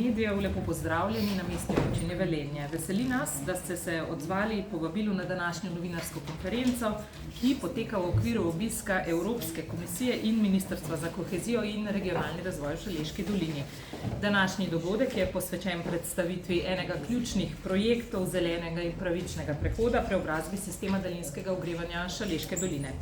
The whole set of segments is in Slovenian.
Medijev, lepo pozdravljeni na Mestni občini Velenje. Veseli nas, da ste se odzvali povabilu na današnjo novinarsko konferenco, ki poteka v okviru obiska Evropske komisije in Ministrstva za kohezijo in regionalni razvoj v Šaleški dolini. Današnji dogodek je posvečen predstavitvi enega ključnih projektov zelenega in pravičnega prehoda preobrazbi sistema daljinskega ogrevanja Šaleške doline.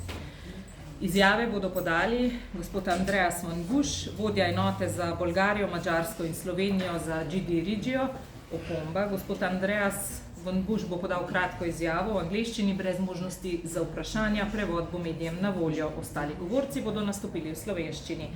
Izjave bodo podali gospod Andreas Van Buš, vodja enote za Bolgarijo, Madžarsko in Slovenijo za GD Regio, opomba. Gospod Andreas Van Buš bo podal kratko izjavo v angleščini brez možnosti za vprašanja, prevod bo medijem na voljo. Ostali govorci bodo nastopili v slovenščini.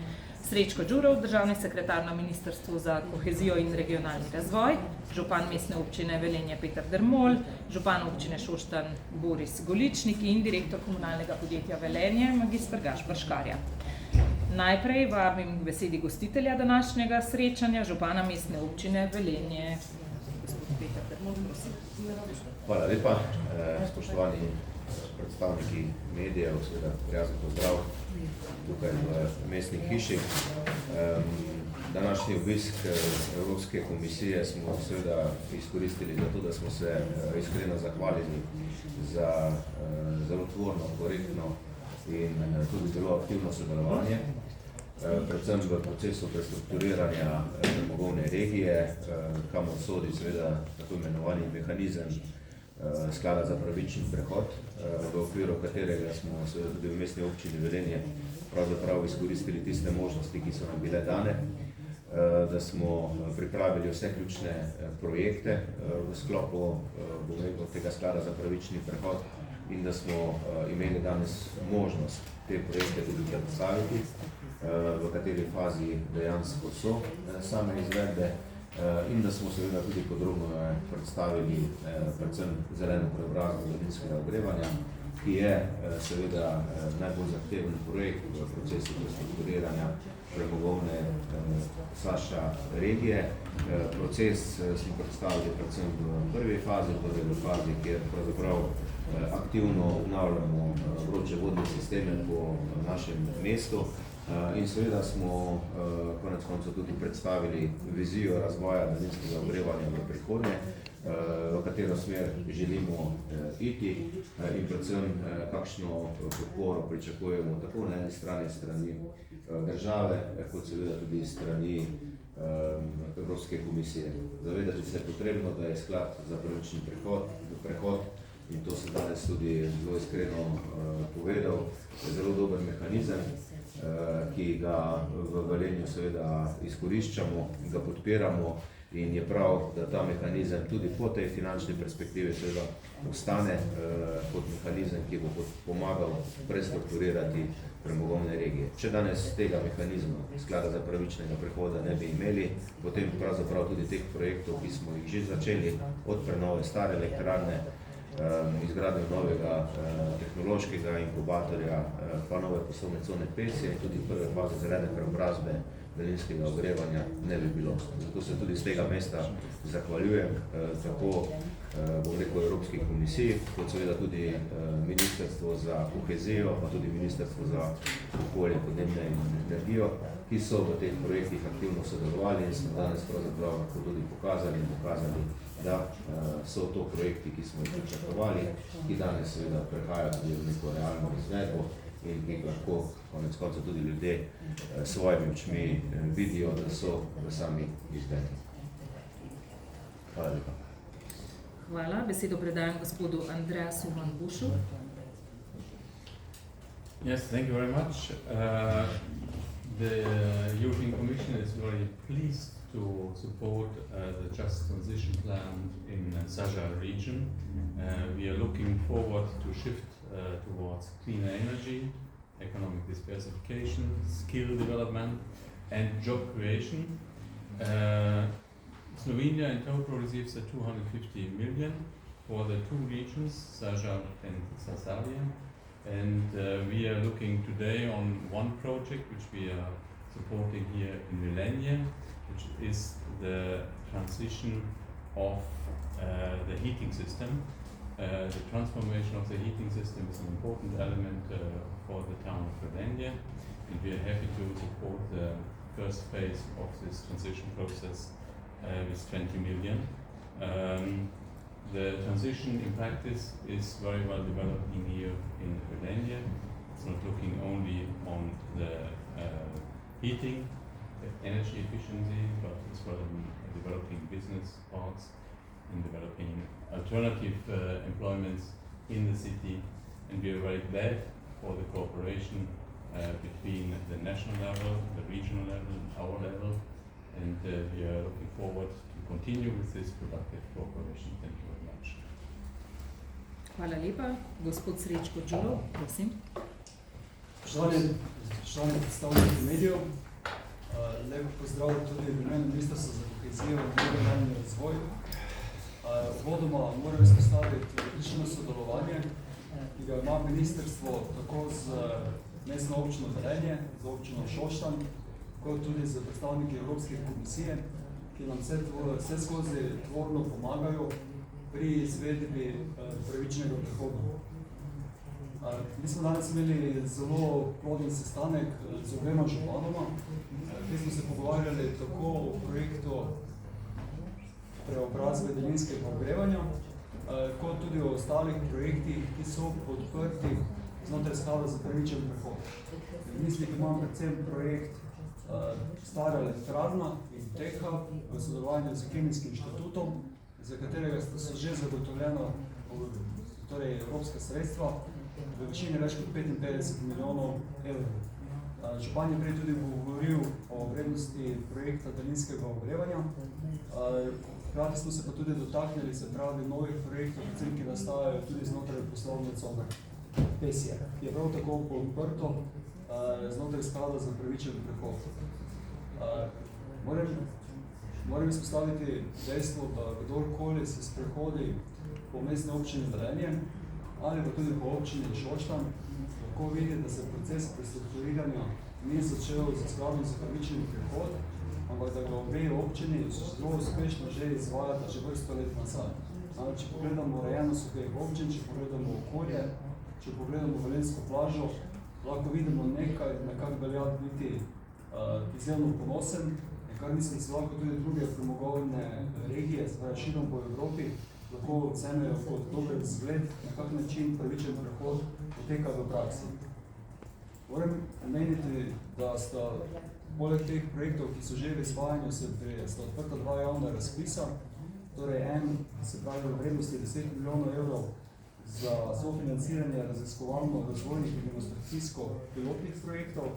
Srečko Đurov, državni sekretar na Ministrstvu za kohezijo in regionalni razvoj, župan Mestne občine Velenje Peter Dermol, župan občine Šoštanj Boris Goličnik in direktor komunalnega podjetja Velenje magister Gašper Škarja. Najprej vabim k besedi gostitelja današnjega srečanja, župana Mestne občine Velenje. Gospod Peter Dermol, prosim. Hvala lepa, spoštovani predstavniki medijev, seveda prijazen pozdrav tukaj v Mestni hiši. Današnji obisk Evropske komisije smo seveda izkoristili za to, da smo se iskreno zahvalili za zelo tvorno, korektno in tudi zelo aktivno sodelovanje, predvsem v procesu prestrukturiranja premogovne regije, kamor sodi seveda tako imenovani mehanizem Sklada za pravični prehod, v okviru katerega smo seveda tudi v Mestni občini Velenje pravzaprav izkoristili tiste možnosti, ki so nam bile dane, da smo pripravili vse ključne projekte v sklopu tega Sklada za pravični prehod in da smo imeli danes možnost te projekte tudi predstaviti, v kateri fazi dejansko so same izvedbe, in da smo seveda tudi podrobno predstavili predvsem zeleno preobrazbo daljinskega ogrevanja, ki je seveda najbolj zahteven projekt v procesu prestrukturiranja premogovne saša regije. Proces smo predstavili predvsem v prvi fazi, torej v fazi, kjer pravzaprav aktivno obnavljamo vroče vodne sisteme po našem mestu. In seveda smo konec koncev tudi predstavili vizijo razvoja daljinskega ogrevanja v prihodnje, v katero smer želimo iti in predvsem kakšno podporo pričakujemo tako na eni strani države, kot seveda tudi strani Evropske komisije. Zavedati se je potrebno, da je sklad za pravični prehod, in to se danes tudi zelo iskreno povedal, je zelo dober mehanizem, ki ga v Velenju seveda izkoriščamo, ga podpiramo in je prav, da ta mehanizem tudi po tej finančni perspektivi seveda ostane kot mehanizem, ki bo pomagal prestrukturirati premogovne regije. Če danes tega mehanizma, Sklada za pravičnega prehoda, ne bi imeli, potem pravzaprav tudi teh projektov, ki smo jih že začeli, od prenove stare elektrarne, izgradnjo novega tehnološkega inkubatorja, pa nove poslovne cone Pesje in tudi prve faze zelene preobrazbe daljinskega ogrevanja ne bi bilo. Zato se tudi z tega mesta zahvaljujem tako Evropski komisiji, kot seveda tudi Ministrstvo za kohezijo, pa tudi Ministrstvo za okolje, podnebje in energijo, ki so v teh projektih aktivno sodelovali in smo danes pravzaprav lahko tudi pokazali, da so to projekti, ki smo jih pričakovali, ki danes seveda prehajajo tudi v neko realno izvedbo in ki lahko konec konca tudi ljudje svojimi očmi vidijo, da so v sami izvedbi. Hvala lepa. Hvala. Besedo predajam gospodu Andreasu Van Bušu. Yes, thank you very much. The European Commission is very pleased to support the Just Transition Plan in Saja region. We are looking forward to shift towards cleaner energy, economic diversification, skill development and job creation. Slovenia in total receives 250 million for the two regions, Saja and Zasavje. And we are looking today on one project which we are supporting here in Velenje, which is the transition of the heating system. The transformation of the heating system is an important element for the town of Velenje, and we are happy to support the first phase of this transition process with 20 million. The transition in practice is very well developing here in Romania. It's not looking only on the heating, energy efficiency, but as well in developing business parks, in developing alternative employments in the city. And we are very glad for the cooperation between the national level, the regional level, and our level. And we are looking forward to continue with this productive cooperation. Thank you very much. Hvala lepa. Gospod Srečko Đuro, prosim. Spoštovani predstavniki medijev, lepo pozdrav tudi v imenu Ministrstva za kohezijo in regionalni razvoj. Uvodoma moram izpostaviti odlično sodelovanje, ki ga ima ministrstvo tako z mestno občino Velenje, z občino Šoštanj, kot tudi z predstavniki Evropske komisije, ki nam vse skozi tvorno pomagajo pri izvedbi pravičnega prehoda. Mi smo danes imeli zelo ploden sestanek z obema županoma, kjer smo se pogovarjali tako o projektu preobrazbe daljinskega ogrevanja, kot tudi o ostalih projektih, ki so podprti znotraj sklada za pravičen prehod. V mislih imam predvsem projekt Stara elektrarna in TEHA v sodelovanju z Kemijskim inštitutom, za katerega so že zagotovljena evropska sredstva v višini več kot 55 milijonov evrov. Župan je prej tudi govoril o vrednosti projekta daljinskega ogrevanja. Hkrati smo se pa tudi dotaknili, se pravi, novih projektov, predvsem, ki nastajajo tudi znotraj poslovne cone Pesje, ki je prav tako podprto znotraj sklada za pravičen prehod. Moram izpostaviti dejstvo, da kdorkoli se sprehodi po mestni občini Velenje ali pa tudi po občini Šoštanj, lahko vidi, da se proces prestrukturiranja ni začel z skladom za pravičen prehod, ampak da ga obe občini zelo uspešno že izvajata že vrsto let nazaj. Če pogledamo urejenost obeh občin, če pogledamo okolje, če pogledamo Velenjsko plažo, lahko vidimo nekaj, na kar velja biti izjemno ponosen, kar mislim, da se lahko tudi druge premogovne regije, širom po Evropi, lahko ocenejo kot dober zgled, na kak način pravičen prehod poteka v praksi. Moram omeniti, da sta poleg teh projektov, ki so že v izvajanju, sta odprta dva javna razpisa, torej en, se pravi, v vrednosti 10 milijonov evrov za sofinanciranje raziskovalno-razvojnih in demonstracijsko-pilotnih projektov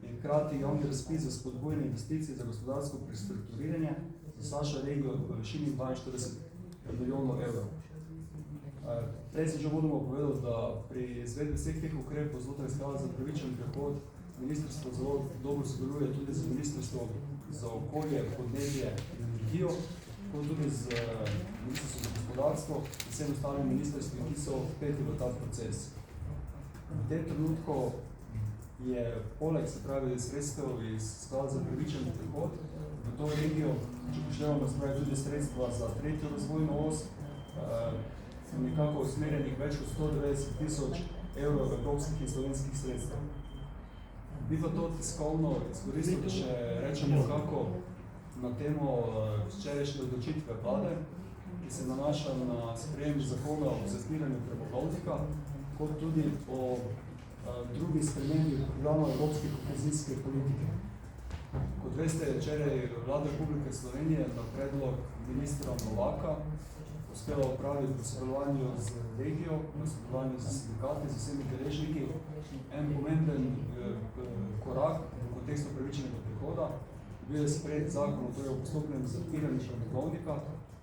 in hkrati javni razpis za spodbujanje investicij za gospodarsko prestrukturiranje za Saša regijo v višini 42 milijonov evrov. Prej sem že vodoma povedal, da pri izvedbi vseh teh ukrepov znotraj sklada za pravičen prehod ministrstvo zelo dobro sodeluje tudi z Ministrstvom za okolje, podnebje in energijo, kot tudi z Ministrstvom za gospodarstvo in vsem ostalim ministrstvom, ki so vpeti v ta proces. V tem trenutku je poleg, se pravi, sredstev iz sklada za pravičen prehod v to regijo, če poštevamo, se pravi, tudi sredstva za tretjo razvojno os, nekako usmerjenih več kot 190 tisoč evrov evropskih in slovenskih sredstev. Bi pa to tiskovno izkoristil, da še rečemo kako na temo včerajšnje odločitve vlade, ki se nanaša na sprejem zakona o zapiranju premogovnika, kot tudi o drugi spremembi programa Evropske kohezijske politike. Kot veste, je včeraj Vlada Republike Slovenije na predlog ministra Novaka uspela opraviti v sodelovanju z regijo, v sodelovanju z sindikati, z vsemi deležniki, en pomemben korak v kontekstu pravičnega prehoda. Bil je sprejet zakon o postopnem zapiranju premogovnika,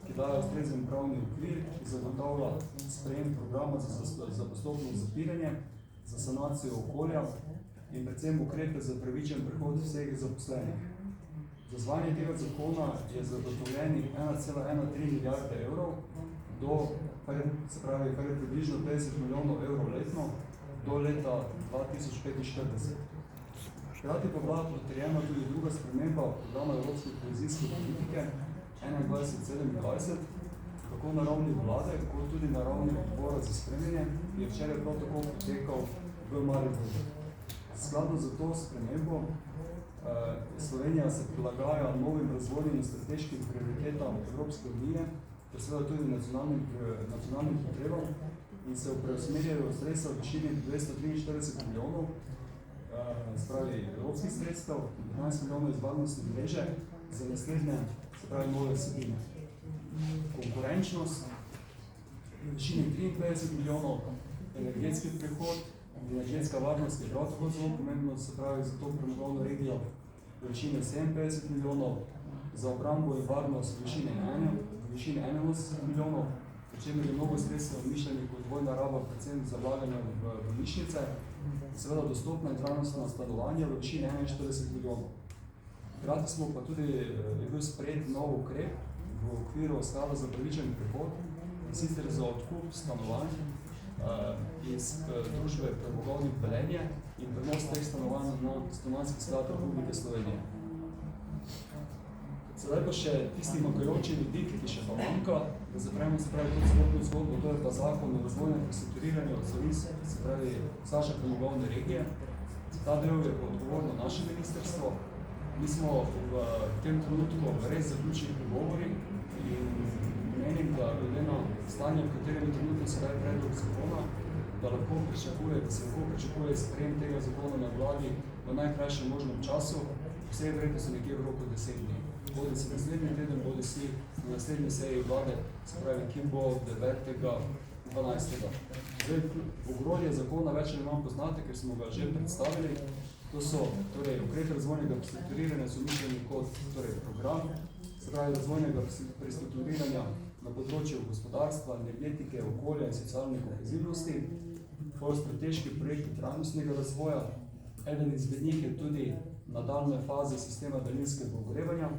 ki daje ustrezen pravni okvir, ki zagotavlja sprejem programa za postopno zapiranje, za sanacijo okolja in predvsem ukrepe za pravičen prehod vseh zaposlenih. Za izvajanje tega zakona je zagotovljenih 1,13 milijarde evrov do, se pravi, kar je približno 50 milijonov evrov letno do leta 2045. Hkrati pa bila potrjena tudi druga sprememba programa Evropske kohezijske politike 21-27, tako na ravni vlade, kot tudi na ravni odbora za spremljanje, ki je včeraj prav tako potekal v Mariboru. Skladno za to spremembo Slovenija se prilagaja novim razvojnim in strateškim prioritetam Evropske unije, ter seveda tudi nacionalnim potrebam in se preusmerjajo sredstva v višini 243 milijonov, spravi evropskih sredstev, 15 milijonov iz varnostne mreže za naslednje, se pravi, nove vsebine. Konkurenčnost v višini 53 milijonov, energetski prehod, energetska varnost je prav tako zelo pomembno, se pravi, za to premogovno regijo v višini 57 milijonov, za obrambo in varnost v višini 81 milijonov, pri čemer je mnogo sredstev mišljenih kot dvojna raba, predvsem za vlaganje v bolnišnice, seveda dostopna in trajnostna stanovanja v višini 41 milijonov. Hkrati smo pa tudi je bil sprejet nov ukrep v okviru sklada za pravičen prehod, in sicer za odkup stanovanj iz družbe Premogovnik Velenje in prenos teh stanovanj na Stanovanjski sklad Republike Slovenije. Sedaj pa še tisti manjkajoči vidik, ki še pa manjka, da zapremo se pravi tudi celotno zgodbo, to je pa zakon o razvojnem prestrukturiranju Slovenske, se pravi Saša premogovne regije. Ta del je odgovorno naše ministrstvo. Mi smo v tem trenutku res zaključili pregovori in menim, da glede na stanje, v katerem je trenutno sedaj predlog zakona, da se lahko pričakuje sprejem tega zakona na vladi v najkrajšem možnem času, vse verjetno so nekje v roku 10 dni. Bodi si naslednji teden, bodi si na naslednji seji vlade, se pravi, ki bo 9.12. Zdaj, ogrodje zakona več ali manj poznate, ker smo ga že predstavili. To so, torej, ukrepi razvojnega prestrukturiranja so mišljeni kot program, se pravi, razvojnega prestrukturiranja na področju gospodarstva, energetike, okolja in socialne kohezivnosti, pol strateški projekti trajnostnega razvoja. Eden izmed njih je tudi nadaljne faze sistema daljinskega ogrevanja,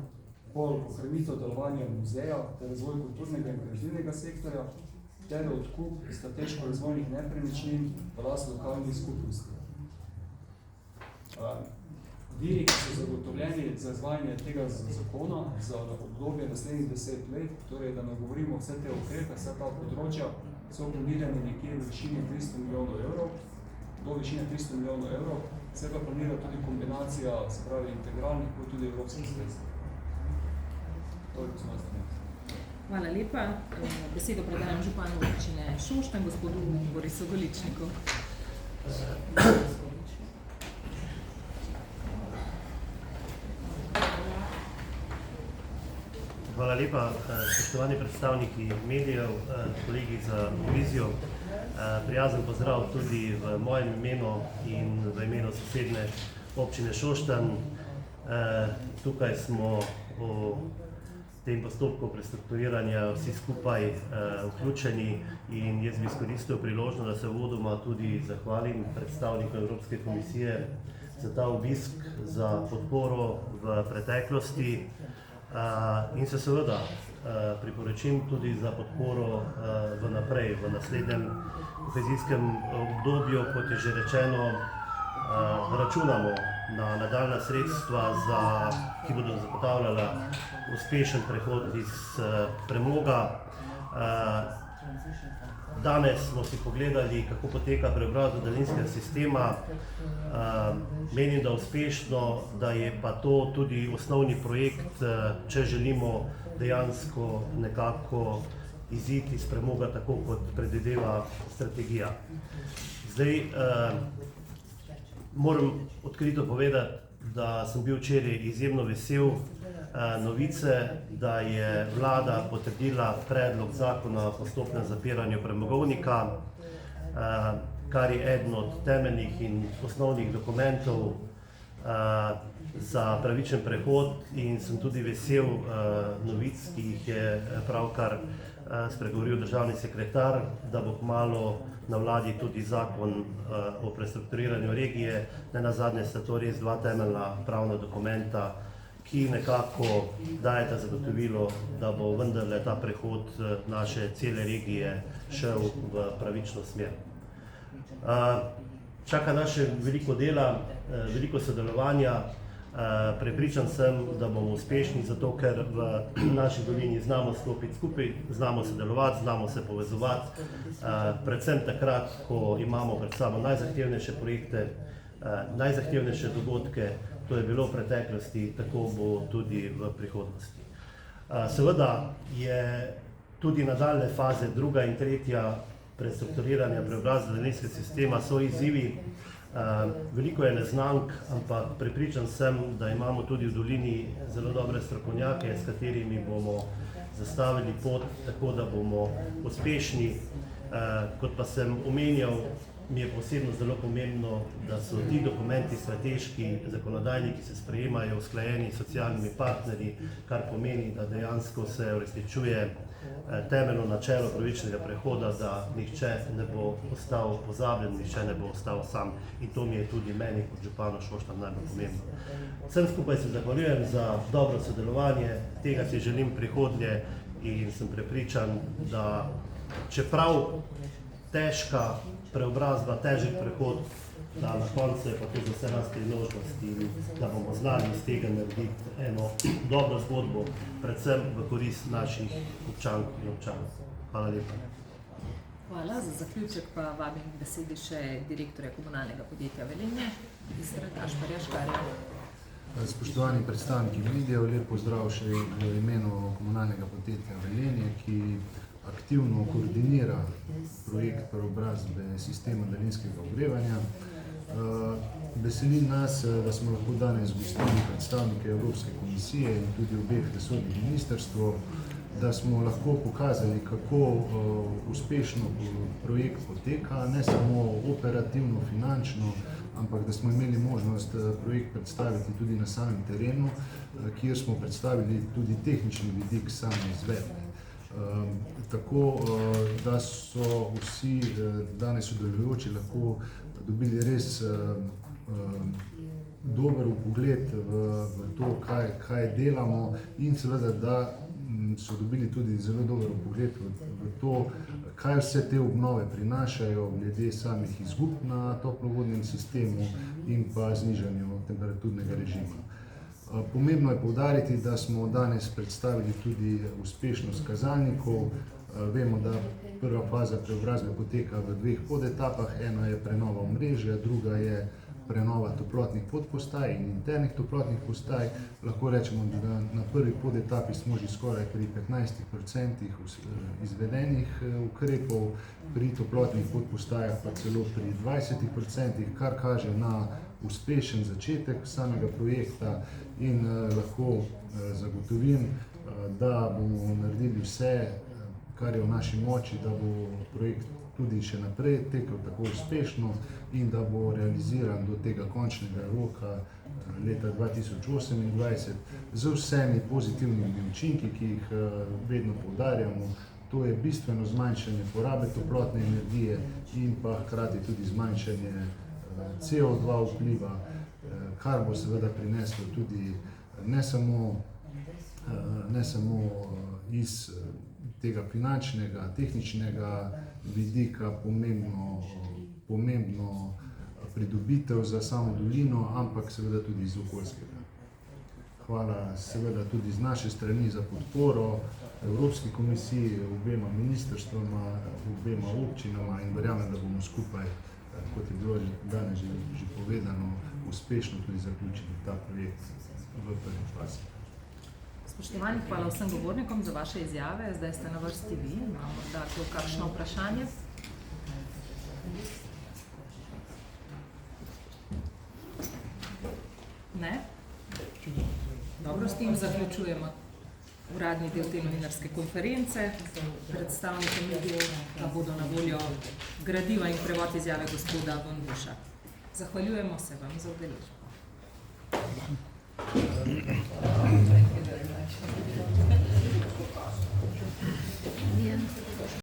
pol ohranitev delovanja muzeja ter razvoj kulturnega in kreativnega sektorja, ter odkup strateško-razvojnih nepremičnin v last lokalnih skupnosti. Viri, ki so zagotovljeni za izvajanje tega zakona za obdobje naslednjih 10 let, torej da ne govorimo vse te ukrepe, vse ta področja, so planirani nekje v višini 300 milijonov evrov, do višine 300 milijonov evrov, se pa planira tudi kombinacija, se pravi, integralnih, kot tudi evropskih sredstev. Toliko smo strani. Hvala lepa. Besedo predajam županu občine Šoštanj, gospodu Borisu Goličniku. Hvala lepa, spoštovani predstavniki medijev, kolegi za vizijo. Prijazen pozdrav tudi v mojem imenu in v imenu sosednje občine Šoštanj. Tukaj smo v tem postopku prestrukturiranja vsi skupaj vključeni in jaz bi izkoristil priložnost, da se uvodoma tudi zahvalim predstavnikom Evropske komisije za ta obisk, za podporo v preteklosti in se seveda priporočim tudi za podporo vnaprej, v naslednjem kohezijskem obdobju, kot je že rečeno, računamo na nadaljnja sredstva, ki bodo zagotavljala uspešen prehod iz premoga. Danes smo si pogledali, kako poteka preobrazba daljinskega sistema. Menim, da uspešno, da je pa to tudi osnovni projekt, če želimo dejansko nekako iziti iz premoga, tako kot predvideva strategija. Zdaj, moram odkrito povedati, da sem bil včeraj izjemno vesel novice, da je vlada potrdila predlog zakona o postopnem zapiranju premogovnika, kar je eden od temeljnih in osnovnih dokumentov za pravičen prehod, in sem tudi vesel novic, ki jih je pravkar spregovoril državni sekretar, da bo kmalu na vladi tudi zakon o prestrukturiranju regije. Nenazadnje sta to res dva temeljna pravna dokumenta, ki nekako dajeta zagotovilo, da bo vendarle ta prehod naše cele regije šel v pravično smer. Čaka nas še veliko dela, veliko sodelovanja. Prepričan sem, da bomo uspešni, zato ker v naši dolini znamo stopiti skupaj, znamo sodelovati, znamo se povezovati, predvsem takrat, ko imamo pred sabo najzahtevnejše projekte, najzahtevnejše dogodke, To je bilo v preteklosti, tako bo tudi v prihodnosti. Seveda je tudi nadaljne faze, druga in tretja prestrukturiranja, preobrazbe daljinskega sistema so izzivi. Veliko je neznank, ampak prepričan sem, da imamo tudi v dolini zelo dobre strokovnjake, s katerimi bomo zastavili pot, tako da bomo uspešni. Kot pa sem omenjal, mi je posebno zelo pomembno, da so ti dokumenti strateški, zakonodajni, ki se sprejemajo, usklajeni s socialnimi partnerji, kar pomeni, da dejansko se uresničuje temeljno načelo pravičnega prehoda, da nihče ne bo ostal pozabljen, nihče ne bo ostal sam. In to mi je tudi meni kot županu Šoštanj najbolj pomembno. Vsem skupaj se zahvaljujem za dobro sodelovanje, tega si želim prihodnje in sem prepričan, da čeprav težka preobrazba, težek prehod, da na koncu je pa to za vse nas priložnost in da bomo znali iz tega narediti eno dobro zgodbo, predvsem v korist naših občank in občanov. Hvala lepa. Hvala. Za zaključek pa vabim k besedi še direktorja komunalnega podjetja Velenje, ministra Gašparja Škarja. Spoštovani predstavniki medijev, lep pozdrav še v imenu komunalnega podjetja Velenje, ki aktivno koordinira projekt preobrazbe sistema daljinskega ogrevanja. Veseli nas, da smo lahko danes gostili predstavnike Evropske komisije in tudi obeh resornih ministrstv, da smo lahko pokazali, kako uspešno projekt poteka, ne samo operativno, finančno, ampak da smo imeli možnost projekt predstaviti tudi na samem terenu, kjer smo predstavili tudi tehnični vidik same izvedbe. Tako da so vsi danes sodelujoči lahko dobili res dober vpogled v to, kaj delamo in seveda, da so dobili tudi zelo dober vpogled v to, kaj vse te obnove prinašajo glede samih izgub na toplovodnem sistemu in pa znižanju temperaturnega režima. Pomembno je poudariti, da smo danes predstavili tudi uspešnost kazalnikov. Vemo, da prva faza preobrazbe poteka v dveh podetapah. Ena je prenova omrežja, druga je prenova toplotnih podpostaj in internih toplotnih postaj. Lahko rečemo, da na prvi podetapi smo že skoraj pri 15% izvedenih ukrepov, pri toplotnih podpostajah pa celo pri 20%, kar kaže na uspešen začetek samega projekta in lahko zagotovim, da bomo naredili vse, kar je v naši moči, da bo projekt tudi še naprej tekel tako uspešno in da bo realiziran do tega končnega roka leta 2028 z vsemi pozitivnimi učinki, ki jih vedno poudarjamo. To je bistveno zmanjšanje porabe toplotne energije in pa hkrati tudi zmanjšanje CO2 vpliva, kar bo seveda prineslo tudi ne samo iz tega finančnega, tehničnega vidika pomembno pridobitev za samo dolino, ampak seveda tudi iz okoljskega. Hvala seveda tudi z naše strani za podporo Evropski komisiji, obema ministrstvoma, obema občinama in verjamem, da bomo skupaj, kot je bilo danes že povedano, uspešno tudi zaključili ta projekt v prvi fazi. Spoštovani, hvala vsem govornikom za vaše izjave. Zdaj ste na vrsti vi. Imamo morda kakšno vprašanje? Ne? Dobro, s tem zaključujemo uradni del te novinarske konference. Predstavniki medijev pa bodo na voljo gradiva in prevod izjave gospoda Vonbuša. Zahvaljujemo se vam za udeležbo.